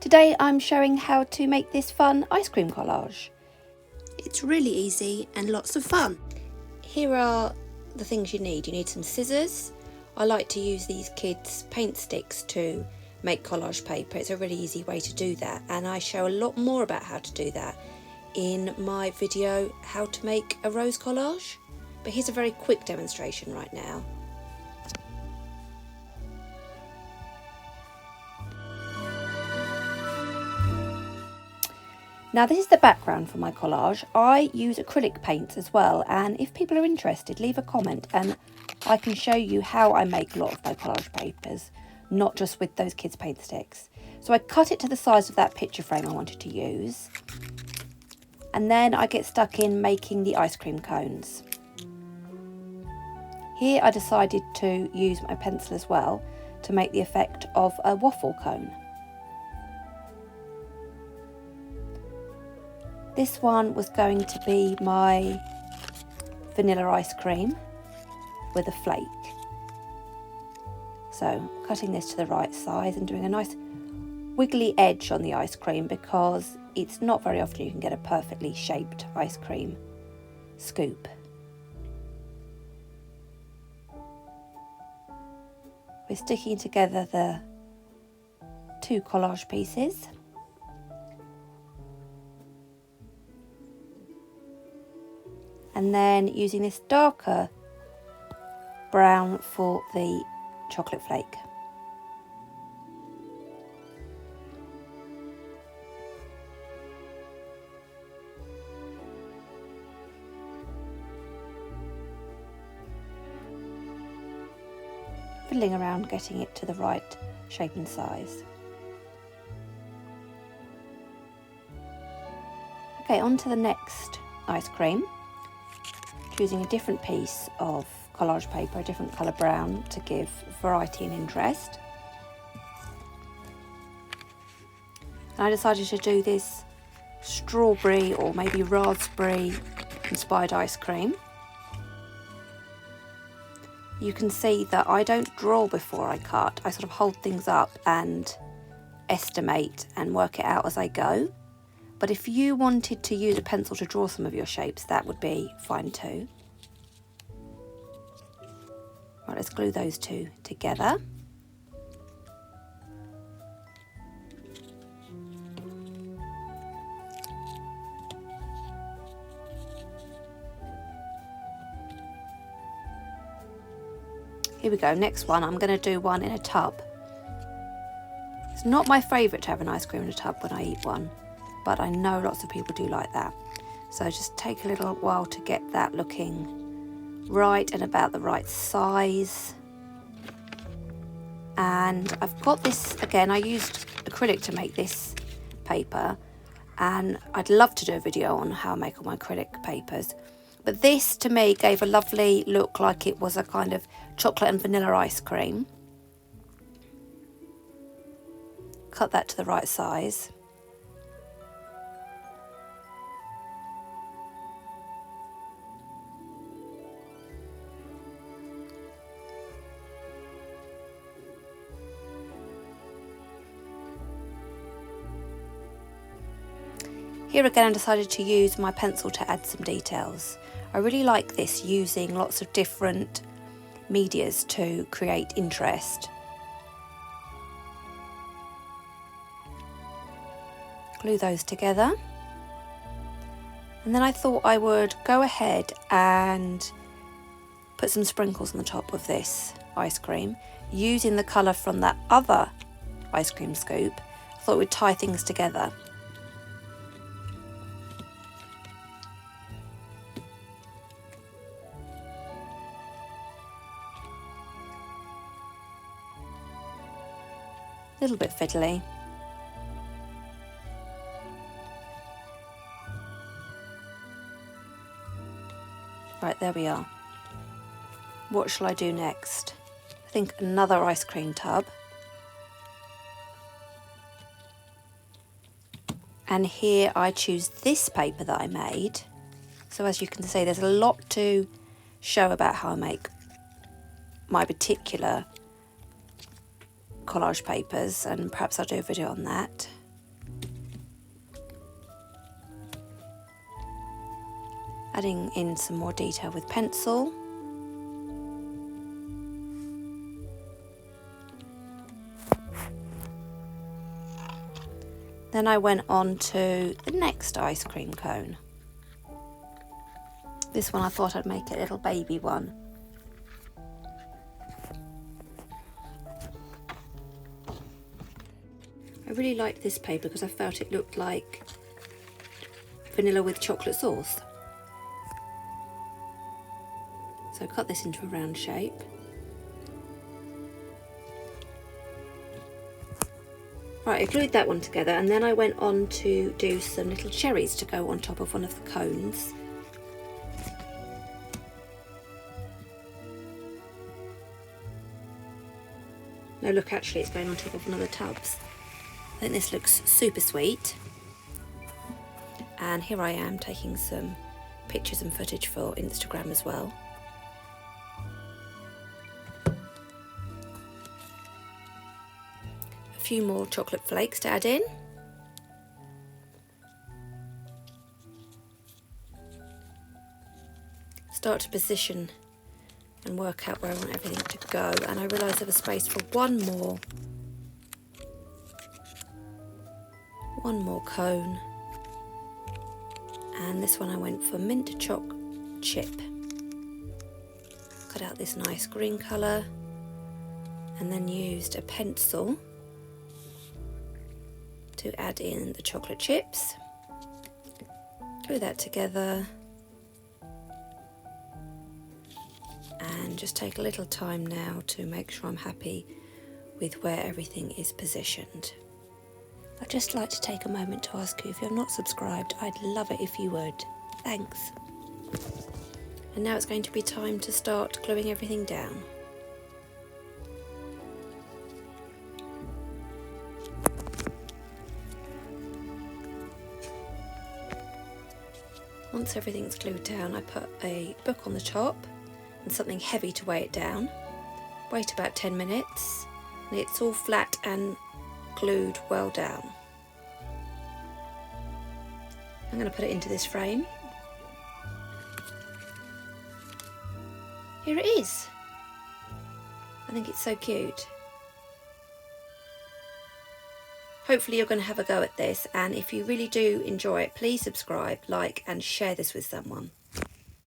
Today I'm showing how to make this fun ice cream collage. It's really easy and lots of fun. Here are the things you need. You need some scissors. I like to use these kids' paint sticks to make collage paper. It's a really easy way to do that, and I show a lot more about how to do that in my video how to make a rose collage. But here's a very quick demonstration right now. Now this is the background for my collage. I use acrylic paints as well, and if people are interested, leave a comment and I can show you how I make a lot of my collage papers, not just with those kids' paint sticks. So I cut it to the size of that picture frame I wanted to use, and then I get stuck in making the ice cream cones. Here I decided to use my pencil as well to make the effect of a waffle cone. This one was going to be my vanilla ice cream with a flake. So cutting this to the right size and doing a nice wiggly edge on the ice cream, because it's not very often you can get a perfectly shaped ice cream scoop. We're sticking together the two collage pieces. And then using this darker brown for the chocolate flake. Fiddling around getting it to the right shape and size. Okay, on to the next ice cream. Choosing a different piece of collage paper, a different colour brown, to give variety and interest. And I decided to do this strawberry or maybe raspberry inspired ice cream. You can see that I don't draw before I cut. I sort of hold things up and estimate and work it out as I go. But if you wanted to use a pencil to draw some of your shapes, that would be fine too. Right, let's glue those two together. Here we go, next one, I'm going to do one in a tub. It's not my favourite to have an ice cream in a tub when I eat one, but I know lots of people do like that. So just take a little while to get that looking right and about the right size. And I've got this, again, I used acrylic to make this paper, and I'd love to do a video on how I make all my acrylic papers. But this to me gave a lovely look, like it was a kind of chocolate and vanilla ice cream. Cut that to the right size. Here again I decided to use my pencil to add some details. I really like this, using lots of different medias to create interest. Glue those together. And then I thought I would go ahead and put some sprinkles on the top of this ice cream, using the colour from that other ice cream scoop. I thought we'd tie things together. A little bit fiddly. Right, there we are. What shall I do next? I think another ice cream tub. And here I choose this paper that I made. So as you can see, there's a lot to show about how I make my particular collage papers, and perhaps I'll do a video on that. Adding in some more detail with pencil. Then I went on to the next ice cream cone. This one I thought I'd make a little baby one. I really liked this paper because I felt it looked like vanilla with chocolate sauce. So I cut this into a round shape. Right, I glued that one together, and then I went on to do some little cherries to go on top of one of the cones. No, look, actually it's going on top of one of the tubs. I think this looks super sweet. And here I am taking some pictures and footage for Instagram as well. A few more chocolate flakes to add in. Start to position and work out where I want everything to go, and I realised there was space for one more cone, and this one I went for mint choc chip. Cut out this nice green colour and then used a pencil to add in the chocolate chips. Glue that together and just take a little time now to make sure I'm happy with where everything is positioned. I'd just like to take a moment to ask you, if you're not subscribed, I'd love it if you would. Thanks. And now it's going to be time to start gluing everything down. Once everything's glued down, I put a book on the top and something heavy to weigh it down. Wait about 10 minutes and it's all flat and glued well down. I'm going to put it into this frame. Here it is. I think it's so cute. Hopefully you're going to have a go at this, and if you really do enjoy it, please subscribe, like and share this with someone.